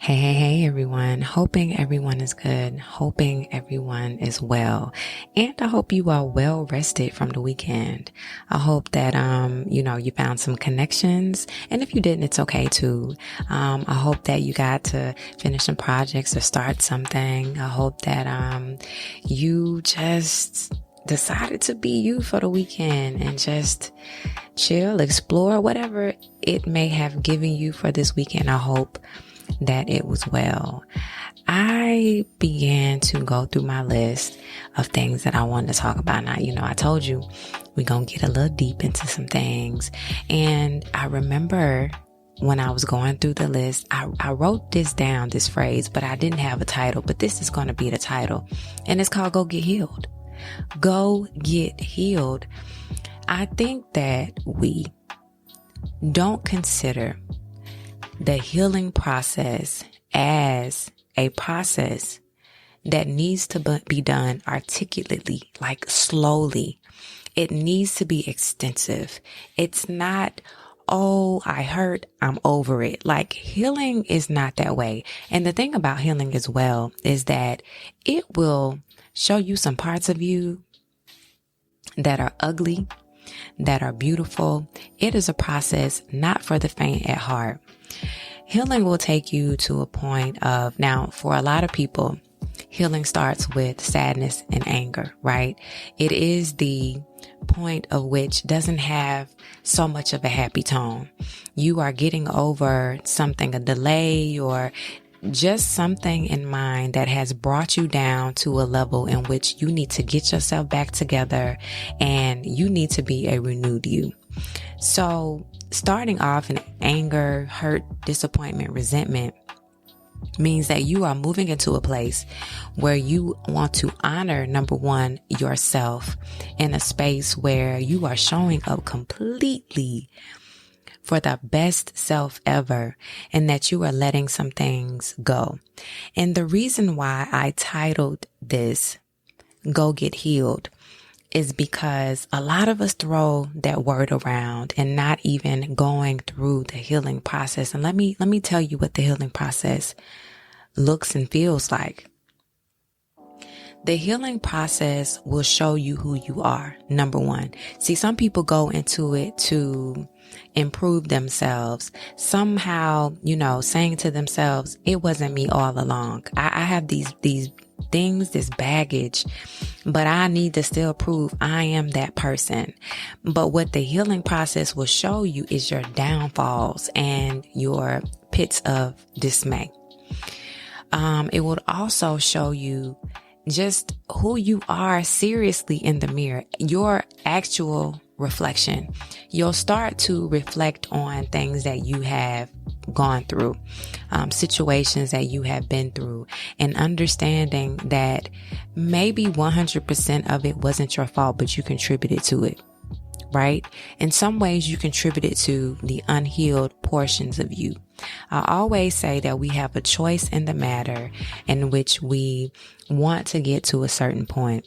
Hey, everyone. Hoping everyone is good. Hoping everyone is well. And I hope you are well rested from the weekend. I hope that, you found some connections. And if you didn't, it's okay too. I hope that you got to finish some projects or start something. I hope that, you just decided to be you for the weekend and just chill, explore, whatever it may have given you for this weekend. I hope that it was well. I began to go through my list of things that I wanted to talk about. Now, I told you we're going to get a little deep into some things. And I remember when I was going through the list, I wrote this down, this phrase, but I didn't have a title, but this is going to be the title. And it's called Go Get Healed. Go Get Healed. I think that we don't consider the healing process as a process that needs to be done articulately, like slowly. It needs to be extensive. It's not, oh, I hurt, I'm over it. Like healing is not that way. And the thing about healing as well is that it will show you some parts of you that are ugly, that are beautiful. It is a process not for the faint at heart. Healing will take you to a point of, now for a lot of people, healing starts with sadness and anger, right? It is the point of which doesn't have so much of a happy tone. You are getting over something, a delay or just something in mind that has brought you down to a level in which you need to get yourself back together and you need to be a renewed you. So starting off in anger, hurt, disappointment, resentment means that you are moving into a place where you want to honor, number one, yourself in a space where you are showing up completely for the best self ever, and that you are letting some things go. And the reason why I titled this Go Get Healed is because a lot of us throw that word around and not even going through the healing process. And let me tell you what the healing process looks and feels like. The healing process will show you who you are, number one. See, some people go into it to improve themselves. Somehow, saying to themselves, it wasn't me all along. I have these things, this baggage, but I need to still prove I am that person. But what the healing process will show you is your downfalls and your pits of dismay. It will also show you just who you are seriously in the mirror, your actual reflection. You'll start to reflect on things that you have gone through, situations that you have been through, and understanding that maybe 100% of it wasn't your fault, but you contributed to it, right? In some ways, you contributed to the unhealed portions of you. I always say that we have a choice in the matter in which we want to get to a certain point.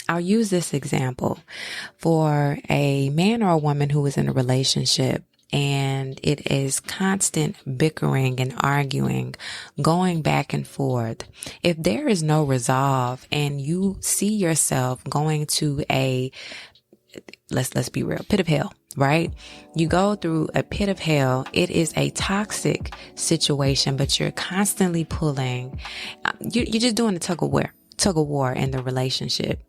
I'll use this example for a man or a woman who is in a relationship and it is constant bickering and arguing, going back and forth. If there is no resolve and you see yourself going to let's be real, pit of hell, right? You go through a pit of hell. It is a toxic situation, but you're constantly pulling. You're just doing a tug of war in the relationship.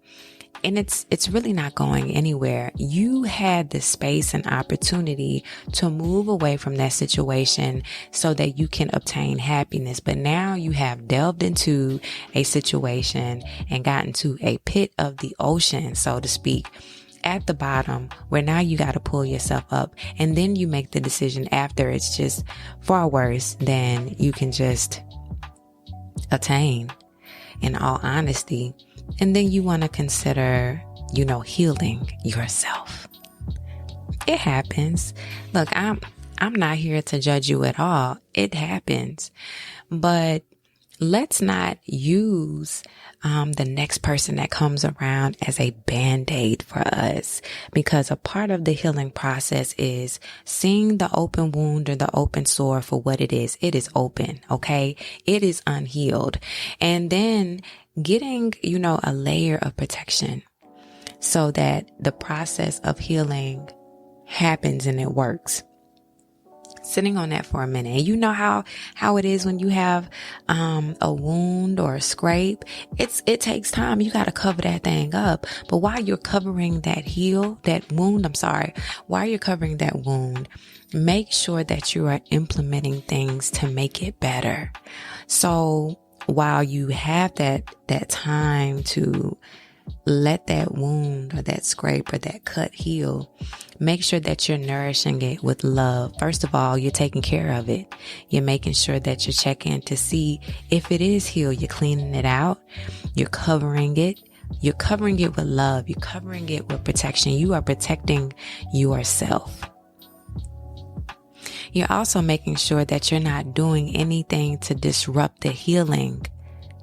And it's really not going anywhere. You had the space and opportunity to move away from that situation so that you can obtain happiness. But now you have delved into a situation and gotten to a pit of the ocean, so to speak, at the bottom, where now you got to pull yourself up. And then you make the decision after it's just far worse than you can just attain, in all honesty. And then you want to consider, healing yourself. It happens. Look, I'm not here to judge you at all. It happens. But Let's not use the next person that comes around as a band-aid for us, because a part of the healing process is seeing the open wound or the open sore for what it is. It is open, okay? It is unhealed. And then getting, a layer of protection so that the process of healing happens and it works. Sitting on that for a minute. And you know how it is when you have a wound or a scrape. It takes time. You got to cover that thing up. But while you're covering while you're covering that wound, make sure that you are implementing things to make it better. So while you have that time to let that wound or that scrape or that cut heal, make sure that you're nourishing it with love. First of all, you're taking care of it. You're making sure that you're checking to see if it is healed. You're cleaning it out. You're covering it. You're covering it with love. You're covering it with protection. You are protecting yourself. You're also making sure that you're not doing anything to disrupt the healing.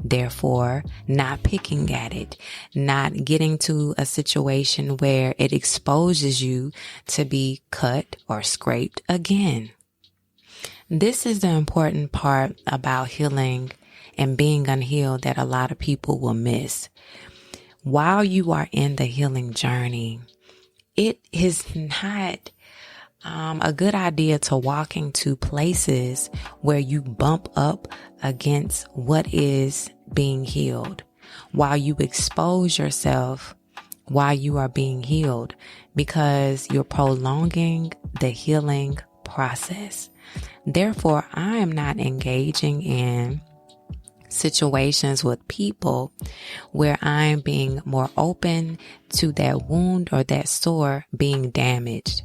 Therefore, not picking at it, not getting to a situation where it exposes you to be cut or scraped again. This is the important part about healing and being unhealed that a lot of people will miss. While you are in the healing journey, it is not a good idea to walk into places where you bump up against what is being healed, while you expose yourself while you are being healed, because you're prolonging the healing process. Therefore, I am not engaging in situations with people where I'm being more open to that wound or that sore being damaged.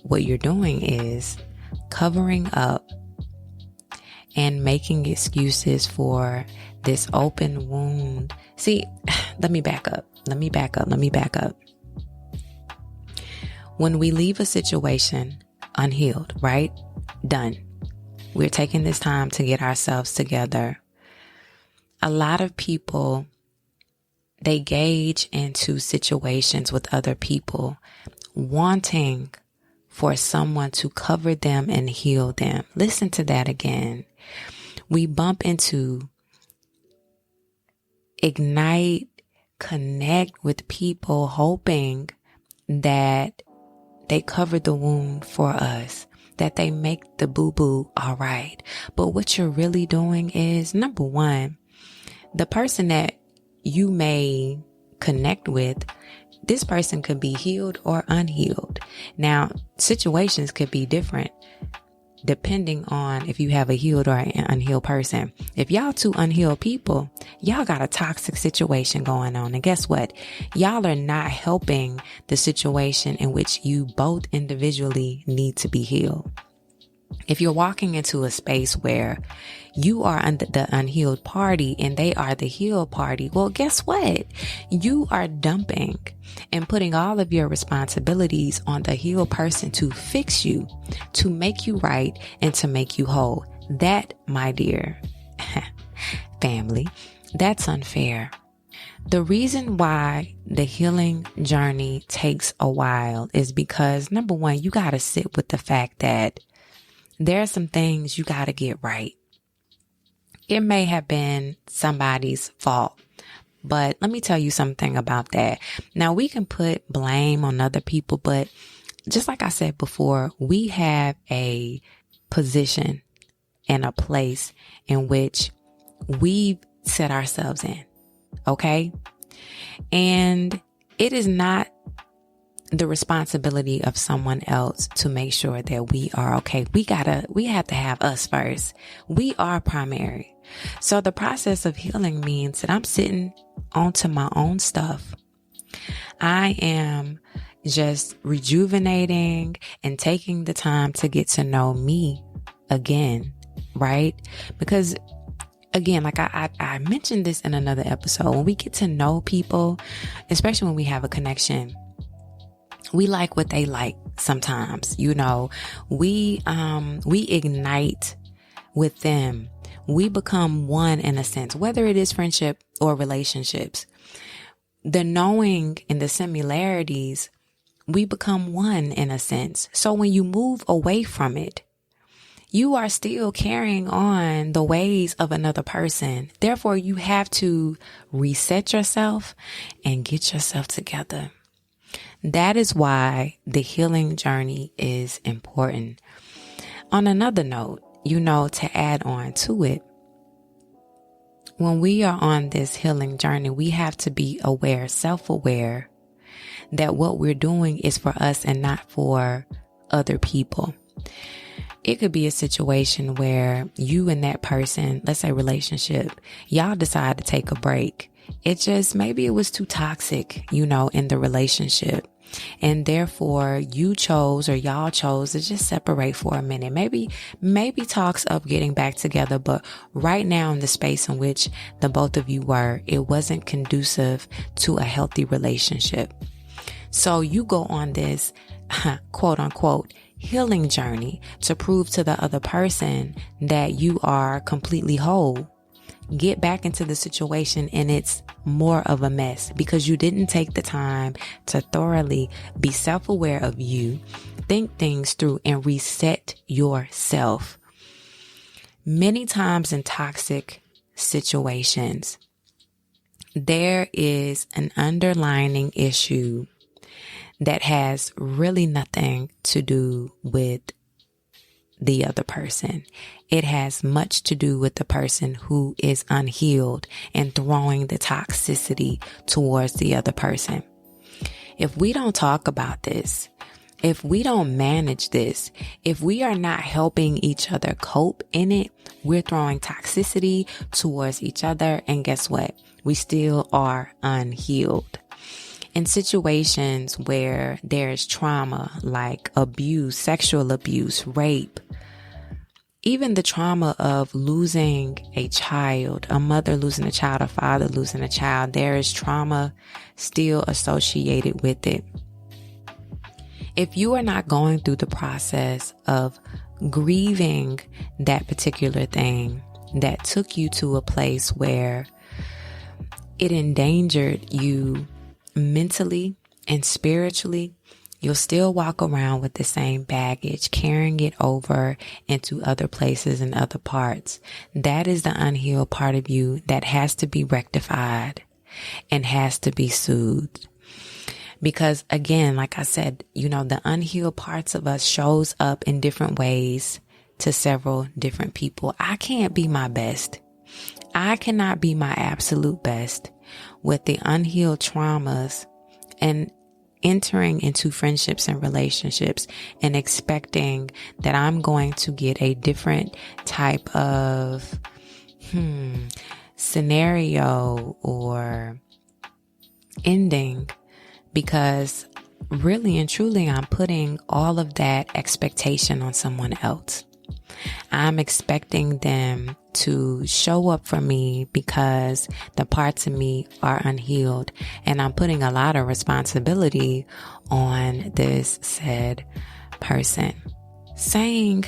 What you're doing is covering up and making excuses for this open wound. See, let me back up. When we leave a situation unhealed, right? Done. We're taking this time to get ourselves together. A lot of people, they gauge into situations with other people, wanting for someone to cover them and heal them. Listen to that again. We bump into, ignite, connect with people hoping that they cover the wound for us, that they make the boo-boo all right. But what you're really doing is, number one, the person that you may connect with, this person could be healed or unhealed. Now, situations could be different depending on if you have a healed or an unhealed person. If y'all two unhealed people, y'all got a toxic situation going on. And guess what? Y'all are not helping the situation in which you both individually need to be healed. If you're walking into a space where you are the unhealed party and they are the healed party, well, guess what? You are dumping and putting all of your responsibilities on the healed person to fix you, to make you right, and to make you whole. That, my dear family, that's unfair. The reason why the healing journey takes a while is because, number one, you got to sit with the fact that there are some things you got to get right. It may have been somebody's fault, but let me tell you something about that. Now, we can put blame on other people, but just like I said before, we have a position and a place in which we've set ourselves in. Okay? And it is not the responsibility of someone else to make sure that we are okay. We have to have us first. We are primary. So the process of healing means that I'm sitting onto my own stuff. I am just rejuvenating and taking the time to get to know me again, right? Because again, like I mentioned this in another episode, when we get to know people, especially when we have a connection, we like what they like sometimes. We ignite with them we become one in a sense, whether it is friendship or relationships. The knowing and the similarities, we become one in a sense. So when you move away from it, you are still carrying on the ways of another person. Therefore, you have to reset yourself and get yourself together. That is why the healing journey is important. On another note, to add on to it, when we are on this healing journey, we have to be aware, self-aware, that what we're doing is for us and not for other people. It could be a situation where you and that person, let's say relationship, y'all decide to take a break. Maybe it was too toxic, in the relationship. And therefore y'all chose to just separate for a minute. Maybe talks of getting back together, but right now in the space in which the both of you were, it wasn't conducive to a healthy relationship. So you go on this quote unquote healing journey to prove to the other person that you are completely whole. Get back into the situation and it's more of a mess because you didn't take the time to thoroughly be self-aware of you, think things through, and reset yourself. Many times in toxic situations, there is an underlying issue that has really nothing to do with the other person. It has much to do with the person who is unhealed and throwing the toxicity towards the other person. If we don't talk about this, if we don't manage this, if we are not helping each other cope in it, we're throwing toxicity towards each other. And guess what? We still are unhealed. In situations where there's trauma like abuse, sexual abuse, rape, even the trauma of losing a child, a mother losing a child, a father losing a child, there is trauma still associated with it. If you are not going through the process of grieving that particular thing that took you to a place where it endangered you mentally and spiritually, you'll still walk around with the same baggage, carrying it over into other places and other parts. That is the unhealed part of you that has to be rectified and has to be soothed. Because again, like I said, the unhealed parts of us shows up in different ways to several different people. I can't be my best. I cannot be my absolute best with the unhealed traumas and entering into friendships and relationships and expecting that I'm going to get a different type of scenario or ending, because really and truly I'm putting all of that expectation on someone else. I'm expecting them to show up for me because the parts of me are unhealed, and I'm putting a lot of responsibility on this said person. Saying,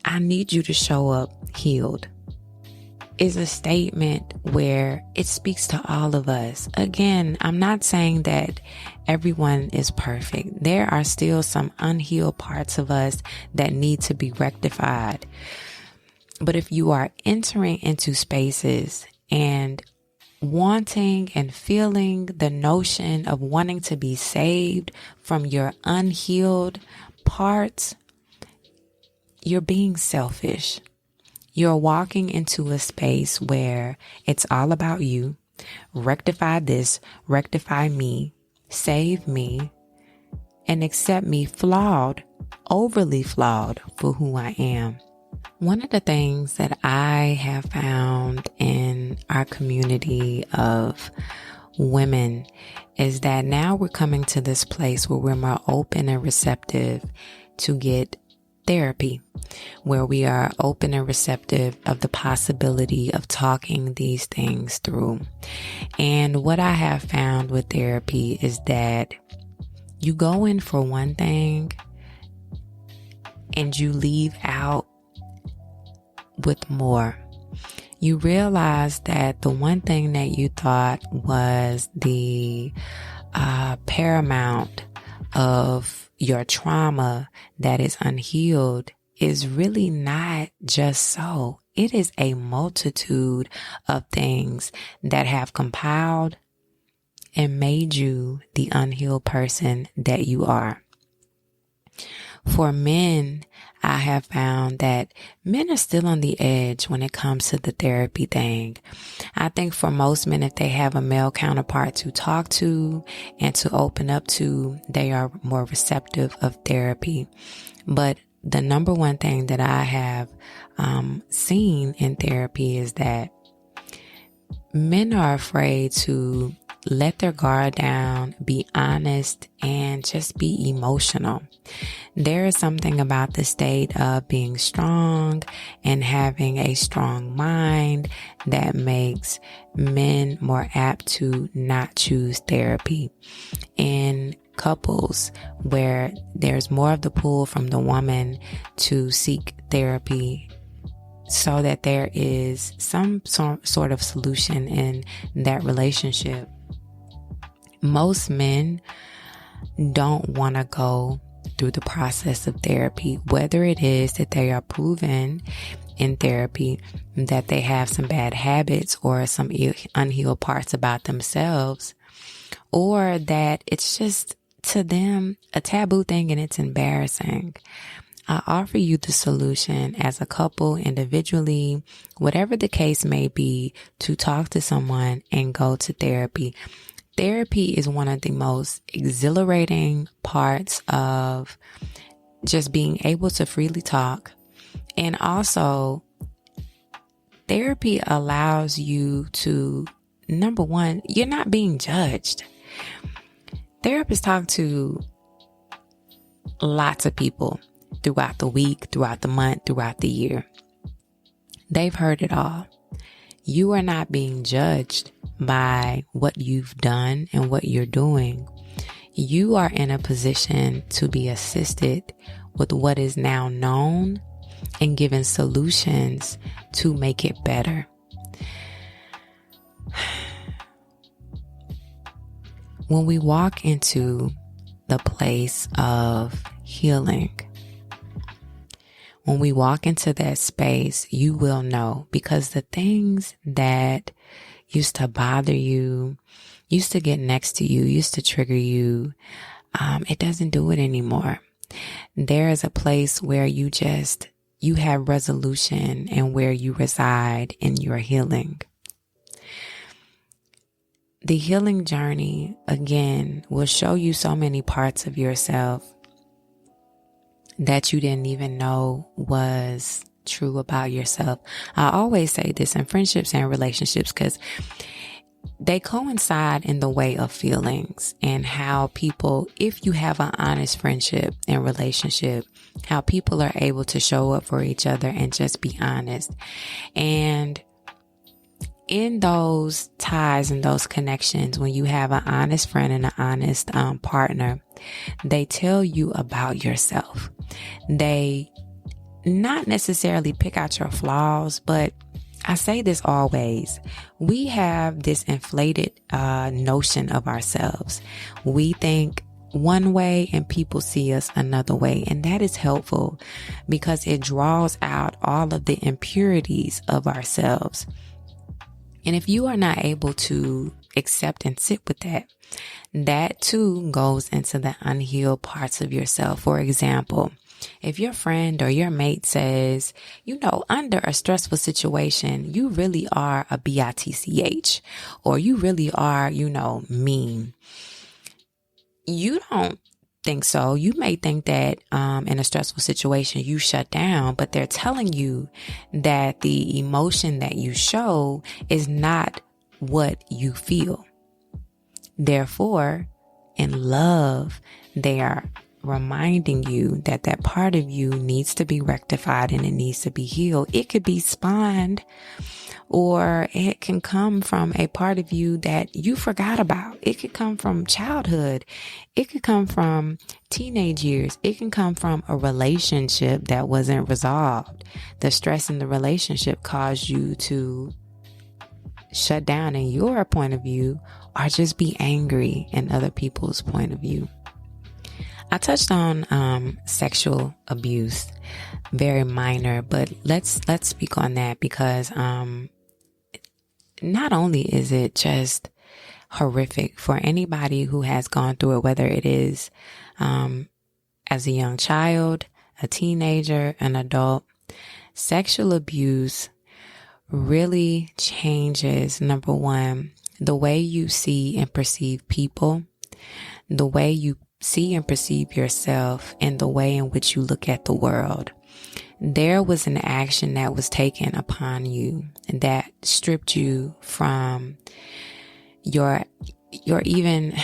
I need you to show up healed is a statement where it speaks to all of us. Again, I'm not saying that everyone is perfect. There are still some unhealed parts of us that need to be rectified. But if you are entering into spaces and wanting and feeling the notion of wanting to be saved from your unhealed parts, you're being selfish. You're walking into a space where it's all about you. Rectify this, rectify me, save me, and accept me flawed, overly flawed for who I am. One of the things that I have found in our community of women is that now we're coming to this place where we're more open and receptive to get therapy, where we are open and receptive of the possibility of talking these things through. And what I have found with therapy is that you go in for one thing and you leave out with more. you realize that the one thing that you thought was the paramount of your trauma that is unhealed is really not just so. It is a multitude of things that have compiled and made you the unhealed person that you are. For men, I have found that men are still on the edge when it comes to the therapy thing. I think for most men, if they have a male counterpart to talk to and to open up to, they are more receptive of therapy. But the number one thing that I have seen in therapy is that men are afraid to let their guard down, be honest, and just be emotional. There is something about the state of being strong and having a strong mind that makes men more apt to not choose therapy. In couples where there's more of the pull from the woman to seek therapy so that there is some sort of solution in that relationship, most men don't want to go through the process of therapy, whether it is that they are proven in therapy that they have some bad habits or some unhealed parts about themselves, or that it's just to them a taboo thing and it's embarrassing. I offer you the solution as a couple, individually, whatever the case may be, to talk to someone and go to therapy. Therapy is one of the most exhilarating parts of just being able to freely talk. And also, therapy allows you to, number one, you're not being judged. Therapists talk to lots of people throughout the week, throughout the month, throughout the year. They've heard it all. You are not being judged by what you've done and what you're doing. You are in a position to be assisted with what is now known and given solutions to make it better. When we walk into the place of healing, when we walk into that space, you will know, because the things that used to bother you, used to get next to you, used to trigger you, it doesn't do it anymore. There is a place where you have resolution and where you reside in your healing. The healing journey, again, will show you so many parts of yourself that you didn't even know was true about yourself. I always say this in friendships and relationships because they coincide in the way of feelings and how people, if you have an honest friendship and relationship, how people are able to show up for each other and just be honest. And in those ties and those connections, when you have an honest friend and an honest partner, they tell you about yourself. They not necessarily pick out your flaws, but I say this always. We have this inflated notion of ourselves. We think one way and people see us another way. And that is helpful because it draws out all of the impurities of ourselves. And if you are not able to accept and sit with that, that too goes into the unhealed parts of yourself. For example, if your friend or your mate says, under a stressful situation, you really are a bitch, or you really are, mean. You don't think so. You may think that in a stressful situation, you shut down, but they're telling you that the emotion that you show is not what you feel. Therefore, in love, they are reminding you that that part of you needs to be rectified and it needs to be healed. It could be spawned, or it can come from a part of you that you forgot about. It could come from childhood. It could come from teenage years. It can come from a relationship that wasn't resolved. The stress in the relationship caused you to shut down in your point of view, or just be angry in other people's point of view. I touched on sexual abuse, very minor, but let's speak on that, because not only is it just horrific for anybody who has gone through it, whether it is as a young child, a teenager, an adult, sexual abuse really changes, number one, the way you see and perceive people, the way you see and perceive yourself, and the way in which you look at the world. There was an action that was taken upon you that stripped you from your even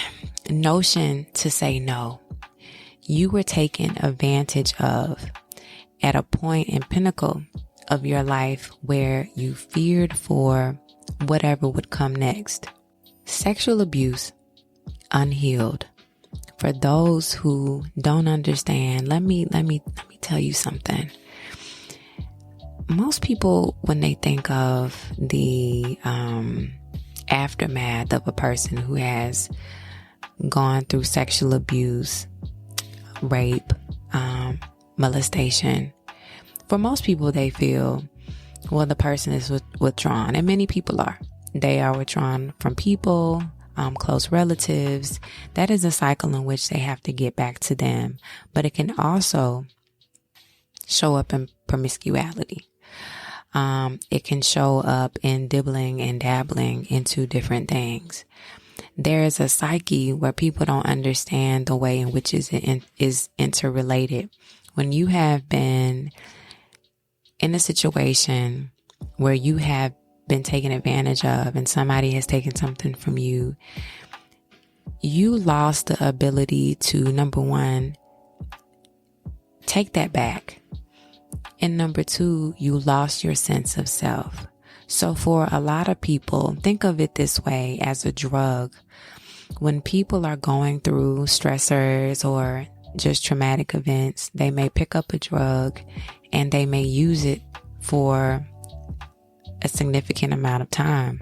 notion to say no. You were taken advantage of at a point and pinnacle of your life where you feared for whatever would come next. Sexual abuse, unhealed. For those who don't understand, let me tell you something. Most people, when they think of the aftermath of a person who has gone through sexual abuse, rape, molestation, for most people, they feel, well, the person is withdrawn, and many people are. They are withdrawn from people, close relatives. That is a cycle in which they have to get back to them. But it can also show up in promiscuity. It can show up in dibbling and dabbling into different things. There is a psyche where people don't understand the way in which is interrelated. When you have been in a situation where you have been taken advantage of and somebody has taken something from you, you lost the ability to, number one, take that back. And number two, you lost your sense of self. So for a lot of people, think of it this way, as a drug. When people are going through stressors or just traumatic events, they may pick up a drug and they may use it for a significant amount of time.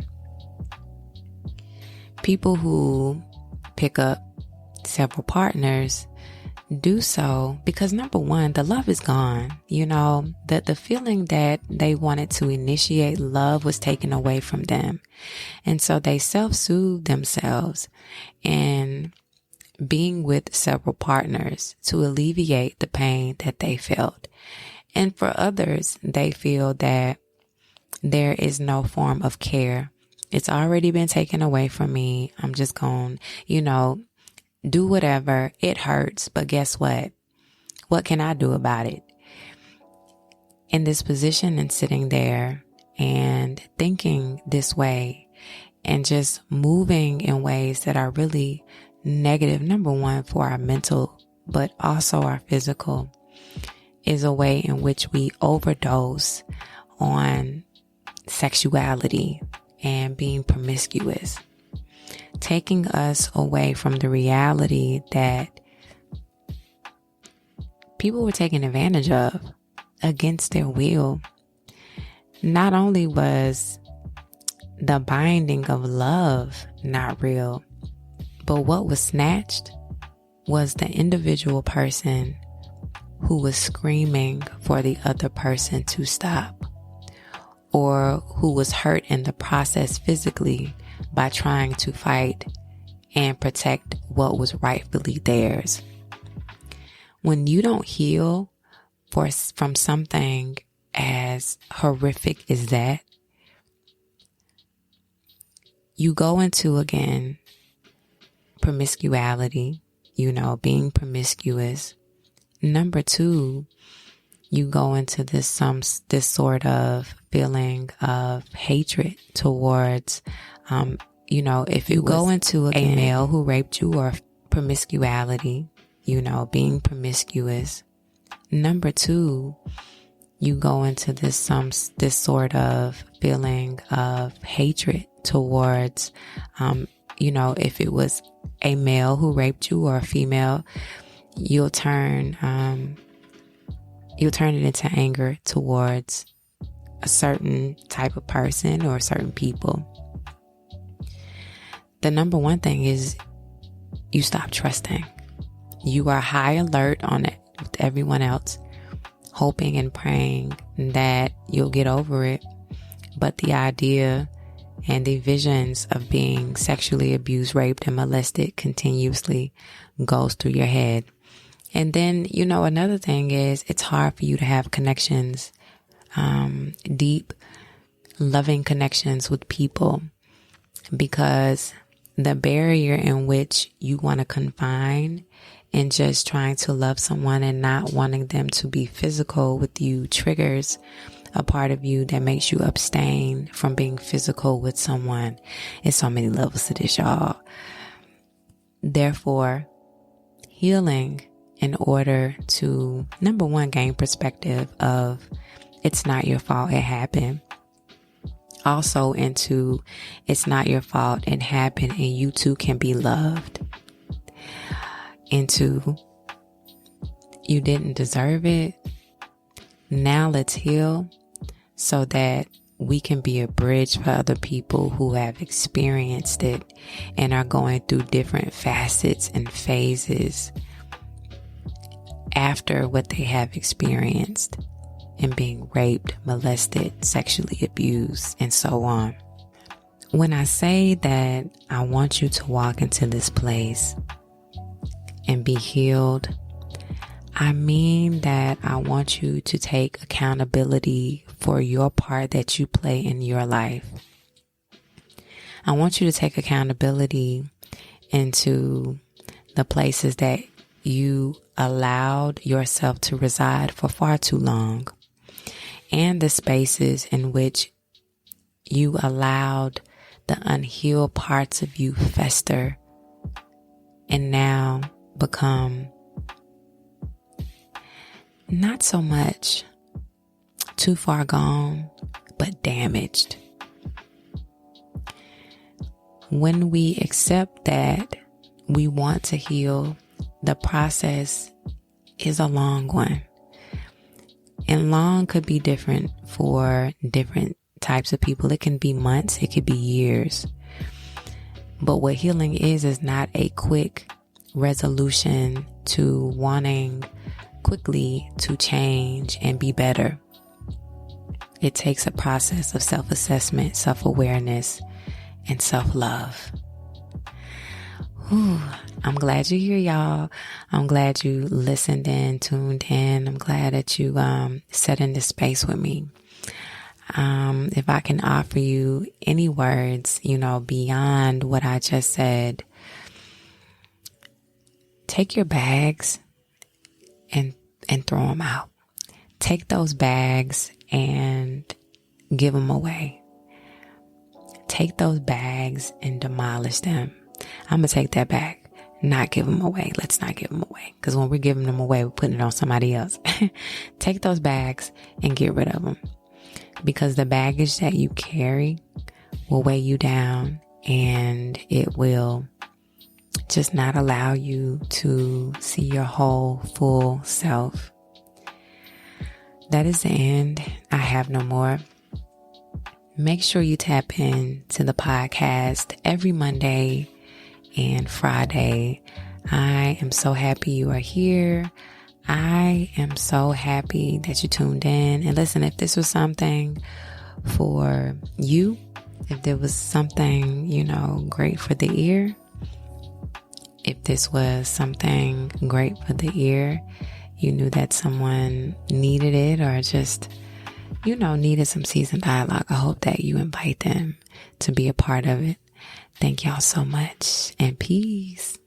People who pick up several partners do so because, number one, the love is gone. You know, the feeling that they wanted to initiate love was taken away from them. And so they self-soothe themselves in being with several partners to alleviate the pain that they felt. And for others, they feel that there is no form of care. It's already been taken away from me. I'm just going, do whatever. It hurts, but guess what? What can I do about it? In this position and sitting there and thinking this way and just moving in ways that are really negative, number one, for our mental, but also our physical, is a way in which we overdose on sexuality and being promiscuous, taking us away from the reality that people were taken advantage of against their will. Not only was the binding of love not real, but what was snatched was the individual person who was screaming for the other person to stop, or who was hurt in the process physically by trying to fight and protect what was rightfully theirs. When you don't heal from something as horrific as that, you go into, again, promiscuity, being promiscuous. Number two, you go into this sort of feeling of hatred towards, if you go into a male who raped you, or promiscuity, being promiscuous. Number two, you go into this sort of feeling of hatred towards, if it was a male who raped you or a female, you'll turn it into anger towards a certain type of person or certain people. The number one thing is you stop trusting. You are high alert on it with everyone else, hoping and praying that you'll get over it. But the idea and the visions of being sexually abused, raped, and molested continuously goes through your head. And then, another thing is it's hard for you to have connections, deep, loving connections with people, because the barrier in which you want to confine and just trying to love someone and not wanting them to be physical with you triggers a part of you that makes you abstain from being physical with someone. It's so many levels to this, y'all. Therefore, healing in order to, number one, gain perspective of it's not your fault, it happened. Also into it's not your fault, it happened, and you too can be loved. Into you didn't deserve it. Now let's heal so that we can be a bridge for other people who have experienced it and are going through different facets and phases after what they have experienced and being raped, molested, sexually abused, and so on. When I say that I want you to walk into this place and be healed, I mean that I want you to take accountability for your part that you play in your life. I want you to take accountability into the places that you allowed yourself to reside for far too long, and the spaces in which you allowed the unhealed parts of you fester and now become not so much too far gone, but damaged. When we accept that we want to heal, the process is a long one. And long could be different for different types of people. It can be months, it could be years. But what healing is not a quick resolution to wanting quickly to change and be better. It takes a process of self-assessment, self-awareness, and self-love. I'm glad you're here, y'all. I'm glad you listened in, tuned in. I'm glad that you sat in this space with me. If I can offer you any words, beyond what I just said, take your bags and throw them out. Take those bags and give them away. Take those bags and demolish them. I'm going to take that back, not give them away. Let's not give them away. Because when we're giving them away, we're putting it on somebody else. Take those bags and get rid of them. Because the baggage that you carry will weigh you down, and it will just not allow you to see your whole, full self. That is the end. I have no more. Make sure you tap in to the podcast every Monday and Friday. I am so happy you are here. I am so happy that you tuned in. And listen, if this was something for you, if there was something, great for the ear, if this was something great for the ear, you knew that someone needed it or just, needed some seasoned dialogue, I hope that you invite them to be a part of it. Thank y'all so much, and peace.